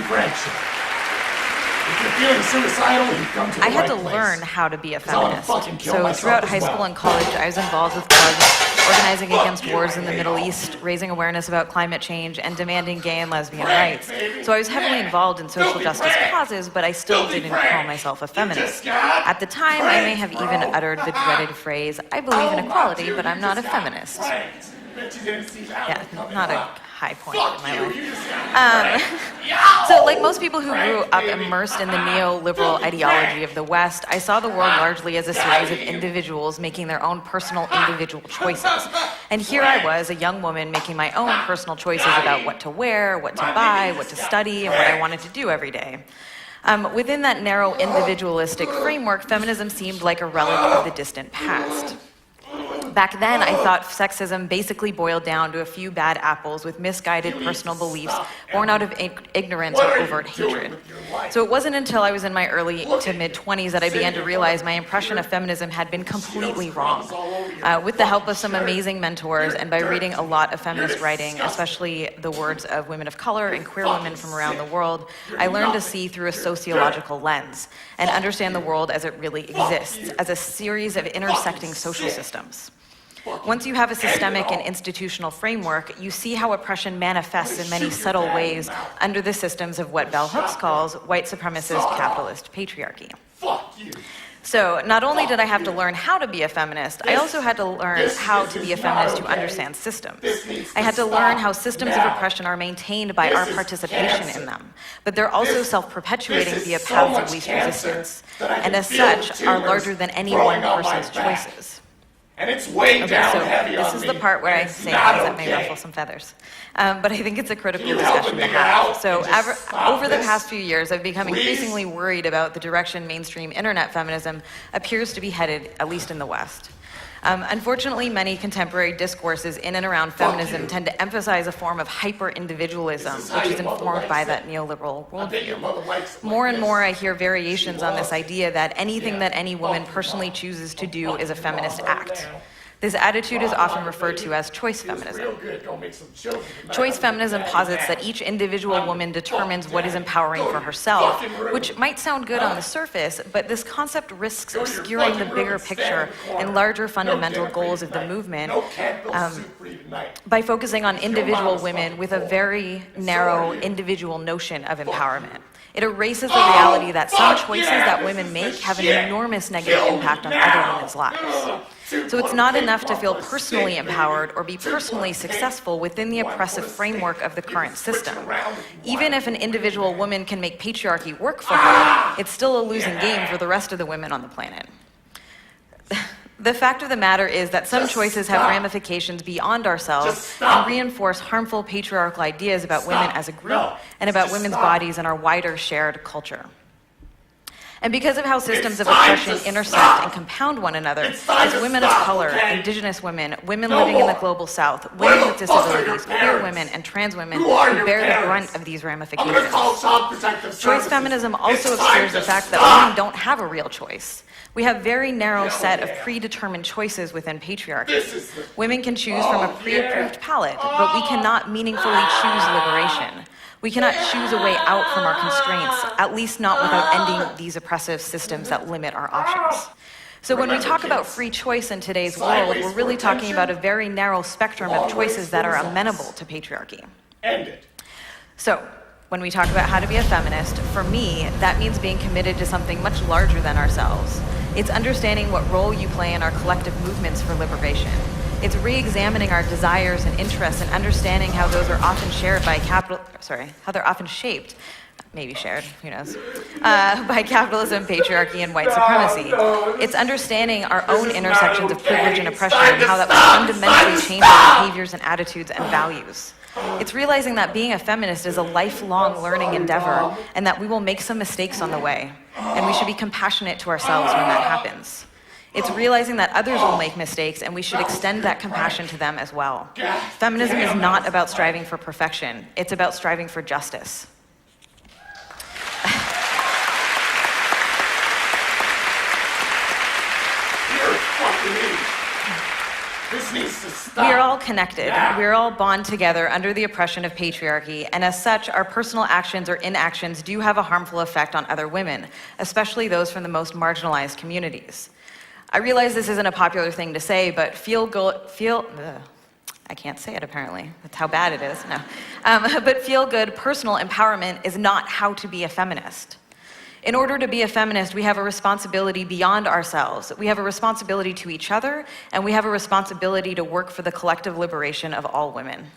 friendship. If you're feeling suicidal, you come to the I had right to place. learn how to be a 'Cause I wanna feminist. fucking kill So myself throughout as high well. school and college, I was involved with clubs, organizing against wars in the Middle East, raising awareness about climate change, and demanding gay and lesbian rights. So I was heavily involved in social justice causes, but I still didn't call myself a feminist. At the time, I may have even uttered the dreaded phrase, "I believe in equality, but I'm not a feminist." Yeah, not a high point in my life. So like most people who grew up immersed in the neoliberal ideology of the West, I saw the world largely as a series of individuals making their own personal individual choices. And here I was, a young woman making my own personal choices about what to wear, what to buy, what to study, and what I wanted to do every day. Within that narrow individualistic framework, feminism seemed like a relic of the distant past. Back then, I thought sexism basically boiled down to a few bad apples with misguided personal beliefs born out of ignorance or overt hatred. So it wasn't until I was in my early to mid-20s that I began to realize my impression of feminism had been completely wrong. With the help of some amazing mentors and by reading a lot of feminist writing, especially the words of women of color and queer women from around the world, I learned to see through a sociological lens and understand the world as it really exists, as a series of intersecting social systems. Once you have a systemic and institutional framework, you see how oppression manifests in many subtle ways under the systems of what Bell Hooks calls white supremacist capitalist patriarchy. So not only did I have to learn how to be a feminist, I also had to learn how to be a feminist who understands systems. I had to learn how systems of oppression are maintained by our participation in them, but they're also self-perpetuating via paths of least resistance, and as such are larger than any one person's choices. And it's way down heavy this on is me, the part where I and it's say not things that may okay. ruffle some feathers. But I think it's a critical Can you help discussion me to figure have. out So and just stop over the this? past few years, I've become Please? increasingly worried about the direction mainstream internet feminism appears to be headed, at least in the West. Unfortunately, many contemporary discourses in and around feminism tend to emphasize a form of hyper-individualism, which is informed by that neoliberal worldview. More and more, I hear variations on this idea that anything that any woman personally chooses to do is a feminist act. This attitude is often referred to as choice feminism. Choice feminism posits that each individual woman determines what is empowering for herself, which might sound good on the surface, but this concept risks obscuring the bigger picture and larger fundamental goals of the movement by focusing on individual women with a very narrow individual notion of empowerment. It erases the reality that some choices that women make have an enormous negative impact on other women's lives. So it's not enough to feel personally empowered or be personally successful within the oppressive framework of the current system. Even if an individual woman can make patriarchy work for her, it's still a losing game for the rest of the women on the planet. The fact of the matter is that some choices have ramifications beyond ourselves and reinforce harmful patriarchal ideas about women as a group and about women's bodies and our wider shared culture. And because of how systems of oppression intersect and compound one another, as women of color, indigenous women, women living in the global south, women with disabilities, queer women, and trans women who bear the brunt of these ramifications. Choice feminism also obscures the fact that women don't have a real choice. We have very narrow set of predetermined choices within patriarchy. Women can choose from a pre-approved palette, but we cannot meaningfully choose liberation. We cannot choose a way out from our constraints, at least not without ending these oppressive systems that limit our options. So when we talk about free choice in today's world, we're really talking about a very narrow spectrum of choices that are amenable to patriarchy. End it. So, when we talk about how to be a feminist, for me, that means being committed to something much larger than ourselves. It's understanding what role you play in our collective movements for liberation. It's re-examining our desires and interests and understanding how those are often shared by how they're often shaped, maybe shared, who knows, by capitalism, patriarchy, and white supremacy. It's understanding our own intersections of privilege and oppression and how that will fundamentally change our behaviors and attitudes and values. It's realizing that being a feminist is a lifelong learning endeavor and that we will make some mistakes on the way, and we should be compassionate to ourselves when that happens. It's realizing that others will make mistakes and we should extend that compassion to them as well. Feminism is not about striving for perfection, it's about striving for justice. You're fucking idiot. This needs to stop. We are all connected. Yeah. We are all bound together under the oppression of patriarchy, and as such, our personal actions or inactions do have a harmful effect on other women, especially those from the most marginalized communities. I realize this isn't a popular thing to say, but I can't say it apparently. That's how bad it is. No. But feel-good personal empowerment is not how to be a feminist. In order to be a feminist, we have a responsibility beyond ourselves. We have a responsibility to each other, and we have a responsibility to work for the collective liberation of all women.